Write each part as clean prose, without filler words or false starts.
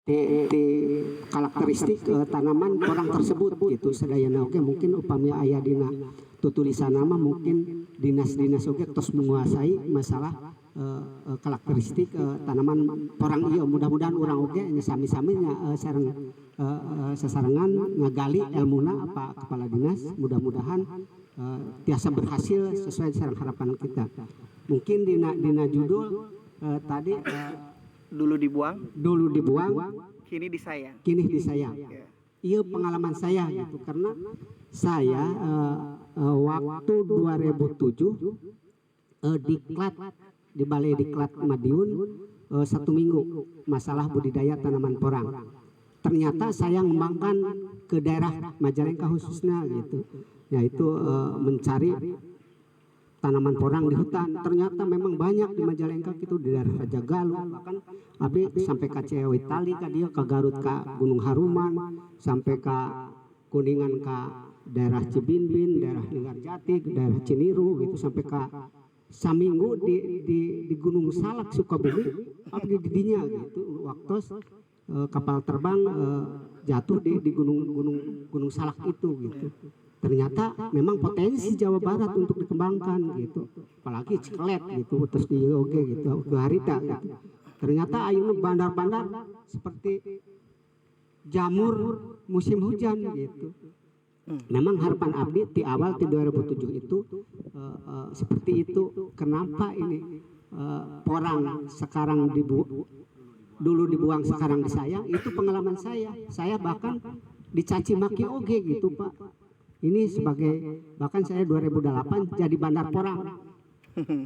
di karakteristik tanaman orang tersebut gitu sedayana oke mungkin upami aya dina tutulisan nama mungkin dinas-dinas oke tos menguasai masalah karakteristik tanaman orang iya mudah-mudahan orang oke sami-saminya sesarengan ngagali ilmuna apa kepala dinas mudah-mudahan tiasa berhasil sesuai sareng harapan kita mungkin dina judul tadi Dulu dibuang, kini disayang. Ya. Iya pengalaman saya gitu karena saya waktu 2007 diklat di Balai Diklat Madiun 1 minggu masalah budidaya tanaman porang. Ternyata saya mengembangkan ke daerah Majalengka khususnya gitu, yaitu mencari tanaman porang di hutan. Ternyata memang banyak di Majalengka itu di daerah Raja Galuh bahkan abi sampai ke Ciawi Tali ka dia ke Garut ke Gunung Haruman sampai ke Kuningan ke daerah Cibinbin, daerah Linggarjati, daerah Ciniru gitu sampai ke Saminggu di Gunung Salak Sukabumi abdi di dinya gitu waktu kapal terbang jatuh di gunung Salak itu gitu. Ternyata memang potensi Jawa Barat untuk dikembangkan gitu, apalagi Ciklet gitu, terus di Yoge gitu, ke Harita gitu. Ternyata ayeuna bandar-bandar seperti jamur musim hujan gitu. Memang harapan abdi di awal di 2007 itu seperti itu. Kenapa ini porang sekarang dulu dibuang sekarang disayang? Itu pengalaman saya. Saya bahkan dicaci maki oge gitu Pak. Ini sebagai bahkan saya 2008 jadi bandar porang.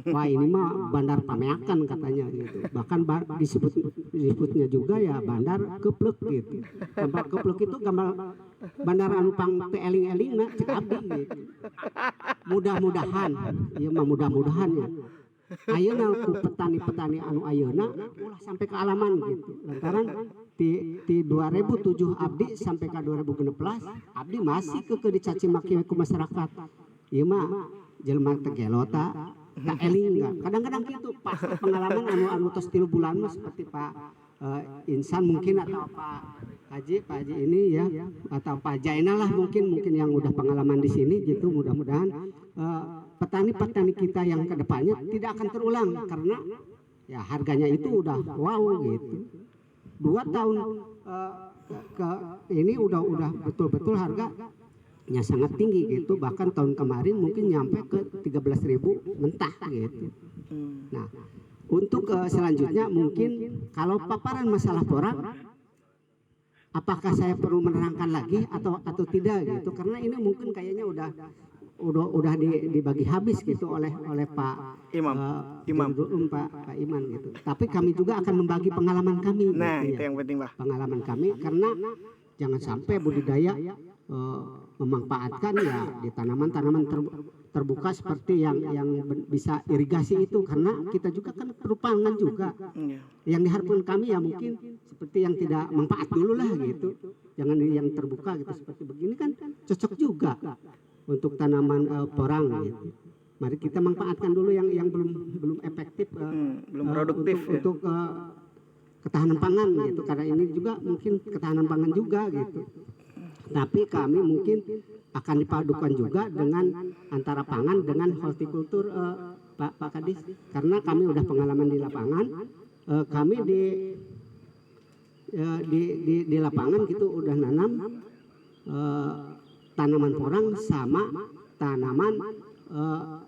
Wah ini mah bandar pameakan katanya gitu. Bahkan disebutnya juga ya bandar keplek gitu. Gambar keplek itu gambar bandar anu pang teu eling-eling na cek abdi gitu. Mudah-mudahan, ieu mah mudah-mudahan ya. Ayeuna ku petani-petani anu ayeuna ulah sampai ke alaman gitu. Lantaran di 2007 abdi sampai ke 2016 abdi masih ke dicaci maki ku masyarakat. Ieu mah jelema teh gelota tak eling enggak. Kadang-kadang gitu pas pengalaman anu tos 3 bulan mah seperti Pak Insan mungkin atau Pak Haji ini ya atau Pak Jainal lah mungkin yang udah pengalaman di sini gitu mudah-mudahan petani-petani kita yang kedepannya tidak akan terulang karena ya harganya itu udah wow gitu 2 tahun ke ini udah betul-betul harganya sangat tinggi gitu bahkan tahun kemarin mungkin nyampe ke 13.000 mentah gitu. Nah untuk selanjutnya mungkin kalau paparan masalah porang apakah saya perlu menerangkan lagi atau tidak gitu karena ini mungkin kayaknya udah dibagi habis gitu oleh Pak Imam Pak Iman gitu. Tapi kami juga akan membagi pengalaman kami. Nah gitu, itu yang penting Pak. Pengalaman kami karena jangan sampai budidaya memanfaatkan ya di tanaman-tanaman terbuka seperti yang bisa irigasi itu karena kita juga kan perlu pangan juga. Yang diharapkan kami ya mungkin seperti yang tidak manfaat dulu lah gitu. Jangan yang terbuka gitu seperti begini kan cocok juga untuk tanaman porang gitu. Mari kita manfaatkan dulu yang belum efektif belum produktif untuk ketahanan pangan gitu karena ini juga mungkin ketahanan pangan juga gitu. Tapi kami mungkin akan dipadukan juga dengan antara pangan dengan hortikultur Pak Kadis karena kami udah pengalaman di lapangan kami di lapangan gitu udah nanam tanaman porang sama tanaman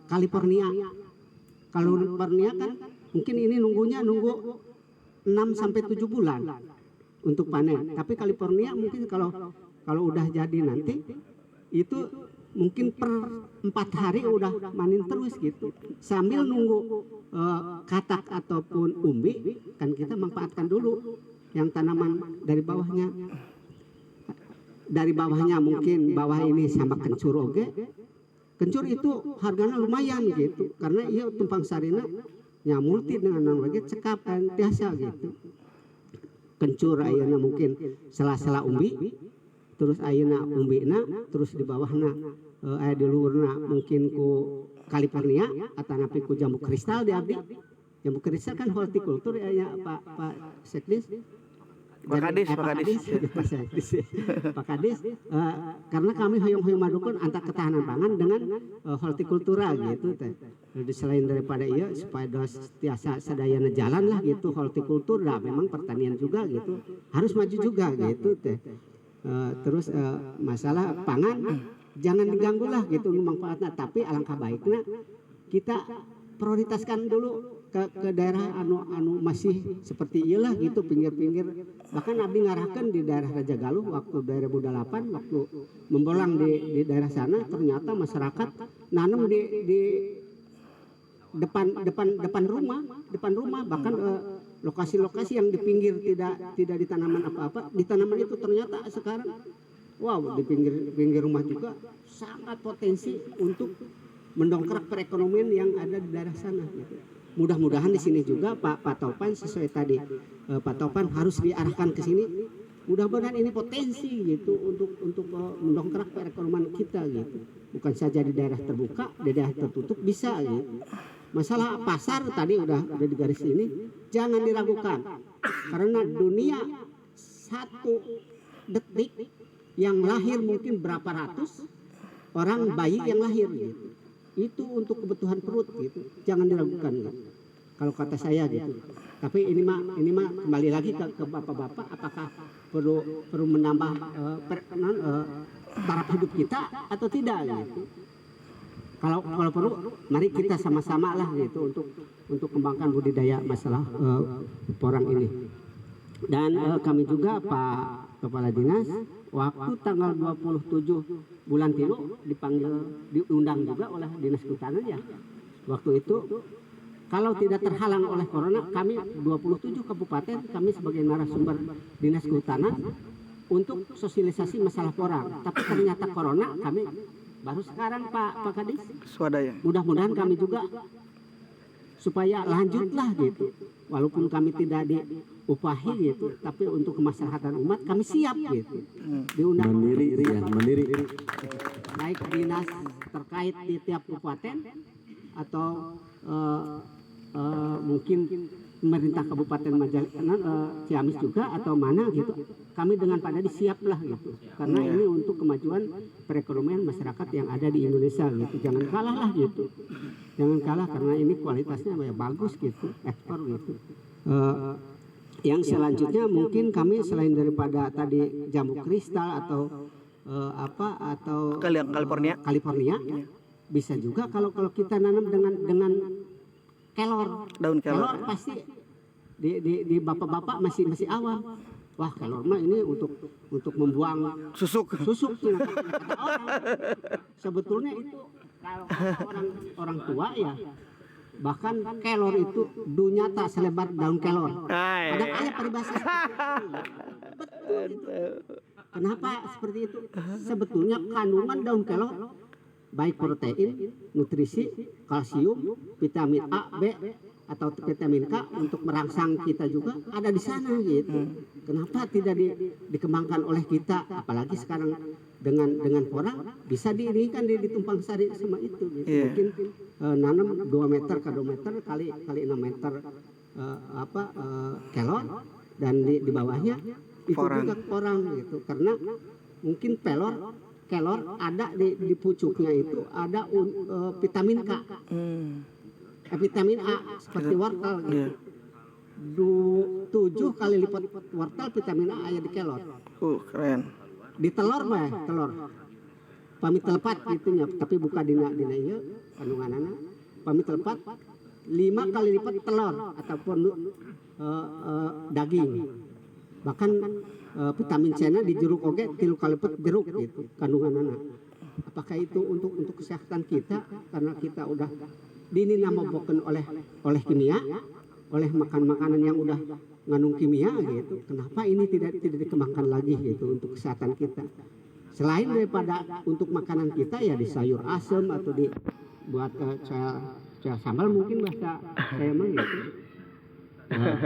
California. California kan mungkin ini nunggu 6 sampai 7 bulan untuk panen. Tapi California mungkin kalau udah jadi nanti itu mungkin per 4 hari udah manin terus gitu. Sambil nunggu katak ataupun umbi kan kita manfaatkan dulu yang tanaman dari bawahnya. Dari bawahnya mungkin bawah ini sama kencur oge. Kencur itu harganya lumayan gitu karena iya tumpang sarina nyamulti dengan lagi cekap dan biasa gitu. Kencur ayeuna mungkin sela-sela umbi terus ayeuna umbina terus di bawahna aya di luhurna mungkin ku California atau napi ku jambu kristal di abdi. Jambu kristal kan hortikultur ya Pak Sekdis. Pak Kadis, Pak Kadis. Pak Kadis, karena kami hoyong-hoyong madukun antara ketahanan pangan dengan hortikultura gitu teh. Jadi selain daripada iya supaya tiasa sadayana jalan lah gitu hortikultur, nah memang pertanian juga gitu harus maju juga gitu teh. Terus masalah pangan jangan diganggu lah gitu manfaatnya, tapi alangkah baiknya kita prioritaskan dulu ke daerah anu masih seperti iyalah gitu pinggir-pinggir. Bahkan abdi ngarahkan di daerah Raja Galuh waktu 2008 waktu membolang di daerah sana, ternyata masyarakat nanam di depan rumah bahkan lokasi-lokasi yang di pinggir tidak ditanaman apa-apa, di tanaman itu ternyata sekarang wow di pinggir rumah juga sangat potensi untuk mendongkrak perekonomian yang ada di daerah sana gitu. Mudah-mudahan di sini juga Pak Topan sesuai tadi Pak Topan harus diarahkan ke sini. Mudah-mudahan ini potensi gitu untuk mendongkrak perekonomian kita gitu. Bukan saja di daerah terbuka, di daerah tertutup bisa gitu. Masalah pasar tadi udah digaris ini jangan diragukan. Karena dunia satu detik yang lahir mungkin berapa ratus orang bayi yang lahir gitu. Itu untuk kebutuhan perut gitu, jangan diragukan gitu. Kalau kata saya gitu. Tapi ini mah kembali lagi ke bapak-bapak, apakah perlu menambah taraf hidup kita atau tidak gitu. Kalau perlu, mari kita sama-sama lah gitu untuk kembangkan budidaya masalah porang ini. Dan kami juga Pak Kepala Dinas waktu tanggal 27 bulan Tilu diundang juga oleh Dinas Kehutanan ya. Waktu itu kalau tidak terhalang oleh corona, kami 27 kabupaten kami sebagai narasumber Dinas Kehutanan untuk sosialisasi masalah porang. Tapi ternyata corona kami baru sekarang Pak Kadis. Swadaya. Mudah-mudahan kami juga supaya lanjutlah gitu. Walaupun kami tidak diupahi gitu, tapi untuk kemaslahatan umat kami siap gitu. Diundang mandiri. Baik dinas terkait di tiap kabupaten atau mungkin pemerintah Kabupaten Ciamis juga atau mana gitu. Kami dengan Pak Dadi siaplah gitu. Karena ini untuk kemajuan perekonomian masyarakat yang ada di Indonesia gitu. Jangan kalah lah gitu. Jangan kalah karena ini kualitasnya bagus gitu, ekspor gitu. Yang selanjutnya mungkin kami selain daripada tadi jambu kristal atau California ya, bisa juga kalau kita nanam dengan kelor. Daun kelor. Pasti di bapak-bapak masih awal. Wah, kelor mah ini untuk membuang susuk kata orang. Sebetulnya itu kalau orang tua ya, bahkan kelor itu dunyata selebar daun kelor. Ada kayak peribahasa betul. Kenapa seperti itu? Sebetulnya kandungan daun kelor baik protein, nutrisi, kalsium, vitamin A, B atau vitamin K untuk merangsang kita juga ada di sana gitu. Kenapa tidak dikembangkan oleh kita? Apalagi sekarang dengan porang bisa ditumpang sari sama itu gitu. Mungkin nanam 2 meter ke 2 meter kali 6 meter kelor dan di bawahnya itu juga porang gitu. Karena mungkin kelor ada di pucuknya itu ada vitamin K, vitamin A seperti wortel gitu. 7 kali lipat wortel vitamin A ada di kelor. Keren. Di telur pami telepat gitunya, tapi buka dina ieu kandunganana. Pami telepat 5 kali lipat telur ataupun daging. Bahkan vitamin C-na di jeruk oge 3 kali lipat jeruk gitu kandunganana. Apakah itu untuk kesehatan kita karena kita udah dinamabokeun oleh kimia, oleh makanan yang udah ngandung kimia gitu. Kenapa ini tidak dikembangkan lagi gitu untuk kesehatan kita? Selain daripada untuk makanan kita ya di sayur asem atau buat coel sambal mungkin bahasa saya mah gitu.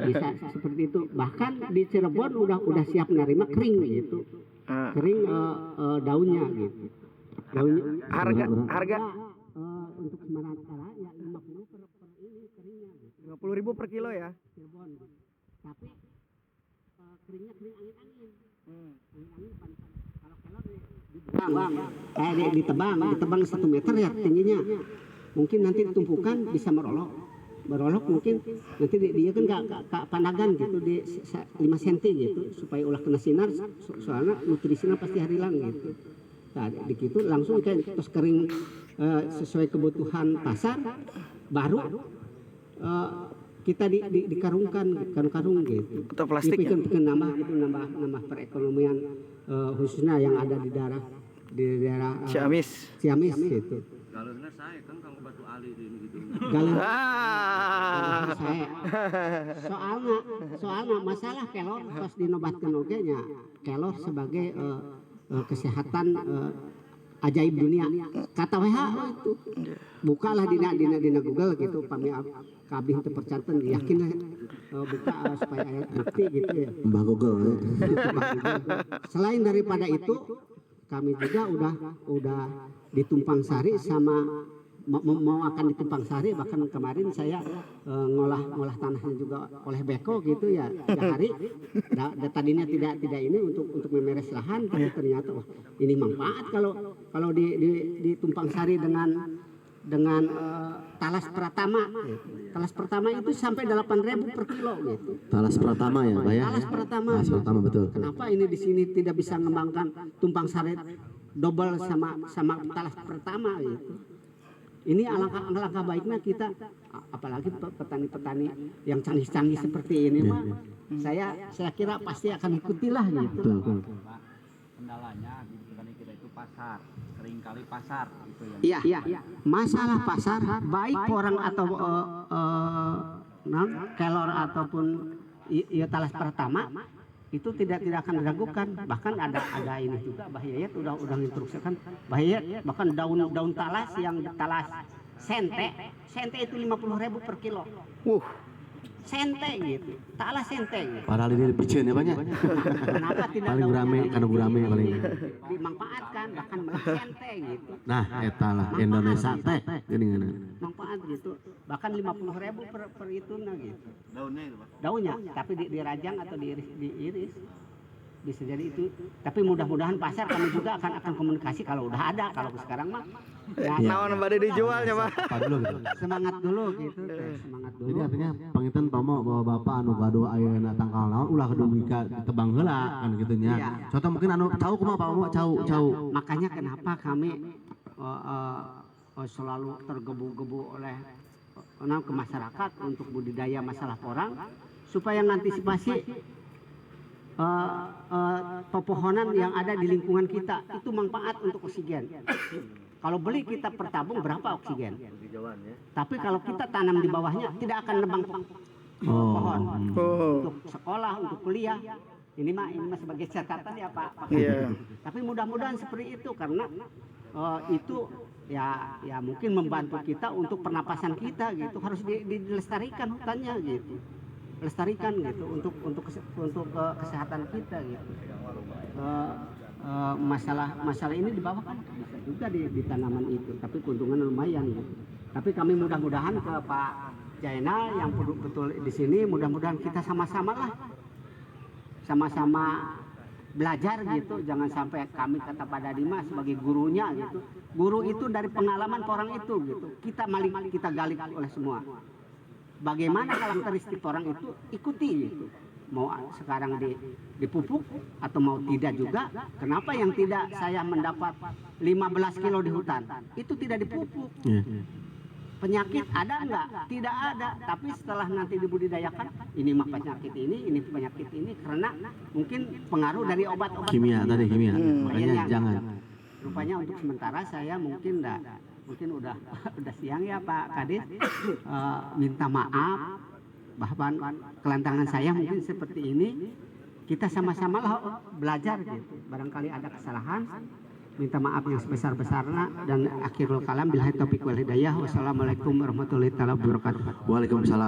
Bisa seperti itu. Bahkan di Cirebon udah siap menerima kering gitu. Kering daunnya gitu. Harga untuk sementara ya 50 per ini keringnya gitu. 50.000 per kilo ya. Cirebon. Tapi keringnya kering angin-angin. Angin-angin kalau kelor ditebang 1 meter ya tingginya. Mungkin nanti ditumpukan bisa merolok mungkin nanti dia kan gak panagan gitu di 5 cm gitu supaya ulah kena sinar soalnya nutrisinya pasti harilang gitu. Nah begitu langsung kayak terus kering sesuai kebutuhan pasar baru kita dikarungkan karung gitu. Atau plastik ya? nambah perekonomian khususnya yang ada di daerah Ciamis gitu. Galurna saya kan kang batu ali di gitu. Galur Ah. soalnya masalah kelor pas dinobatkan oge nya kelor sebagai kesehatan ajaib dunia kata WHO itu. Bukalah dina Google gitu pami kabeh teu percanten yakin buka supaya ayat bukti gitu ya. Mbah Google. Selain daripada itu kami juga udah ditumpang sari sama mau akan ditumpang sari, bahkan kemarin saya ngolah tanahnya juga oleh Beko gitu ya 3 hari. Tadinya tidak ini untuk memeres lahan, tapi ternyata wah ini manfaat kalau ditumpang sari dengan talas Pratama. Talas Pratama itu sampai 8.000 per kilo gitu. Talas Pratama ya, Pak ya? Talas Pratama. Talas Pratama betul. Kenapa ini di sini tidak bisa mengembangkan tumpang sari double sama talas Pratama gitu. Ini alangkah baiknya kita, apalagi petani-petani yang canggih-canggih seperti ini mah, saya kira pasti akan ikutilah gitu. Betul. Kendalanya di petani kita itu pasar, seringkali pasar gitu ya. Iya. Masalah pasar baik orang atau kelor ataupun talas Pratama itu tidak akan diragukan. Bahkan ada ini juga Mbah Yayat udah menginstruksikan Mbah Yayat bahkan daun talas yang talas sente itu 50.000 per kilo. Sente gitu, talas sente gitu. Padahal ini lebih ya banyak. Kenapa tidak Paling gurame, karena gurame paling. Dimanfaatkan bahkan sente gitu. Nah, eta lah Indonesia teh geuningan. Manfaat gitu. Bahkan 50.000 per itu gitu. Daunnya itu Pak. Daunnya, tapi dirajang atau diiris. Bisa jadi itu. Tapi mudah-mudahan pasar kami juga akan komunikasi kalau udah ada. Kalau sekarang mah ya, Naon bade dijualnya, Pak? Apa dulu gitu. semangat dulu gitu. Semangat dulu. Jadi artinya pangitan pamo bahwa bapak anu gaduh ayeuna tangkal naon ulah kudu mika tebang heula kan gitu nya. Iya. Contoh mungkin anu tahu kumaha Pak Momo cau. Makanya kenapa kami selalu tergebu-gebu oleh ke masyarakat untuk budidaya masalah porang supaya mengantisipasi pepohonan yang ada di lingkungan kita itu manfaat untuk oksigen. Kalau beli kita per tabung berapa oksigen? Tapi kalau kita tanam di bawahnya tidak akan nebang pohon. Untuk sekolah, untuk kuliah. Ini mah sebagai catatan ya Pak. Iya. Tapi mudah-mudahan seperti itu karena itu ya mungkin membantu kita untuk pernapasan kita gitu. Harus dilestarikan hutannya gitu. Lestarikan gitu untuk kesehatan kita gitu. Masalah ini di bawah kan bisa juga di tanaman itu, tapi keuntungan lumayan gitu. Tapi kami mudah-mudahan ke Pak Jainal yang betul di sini, mudah-mudahan kita sama-sama belajar gitu. Jangan sampai kami kata Pak Dadima sebagai gurunya gitu. Guru itu dari pengalaman orang itu gitu. Kita gali oleh semua. Bagaimana karakteristik orang itu ikuti gitu. Mau sekarang dipupuk atau mau tidak juga. Kenapa yang tidak saya mendapat 15 kilo di hutan itu tidak dipupuk. Penyakit ada enggak? Tidak ada. Tapi setelah nanti dibudidayakan, ini mah penyakit ini penyakit ini karena mungkin pengaruh dari obat-obat Kimia. Makanya jangan. Rupanya untuk sementara saya mungkin udah siang ya Pak Kadis, minta maaf bahkan kelantangan saya mungkin seperti ini. Kita sama-sama lah belajar gitu. Barangkali ada kesalahan, minta maaf yang sebesar-besarnya dan akhirul kalam billahi taufiq wal hidayah. Wassalamualaikum warahmatullahi wabarakatuh. Waalaikumsalam.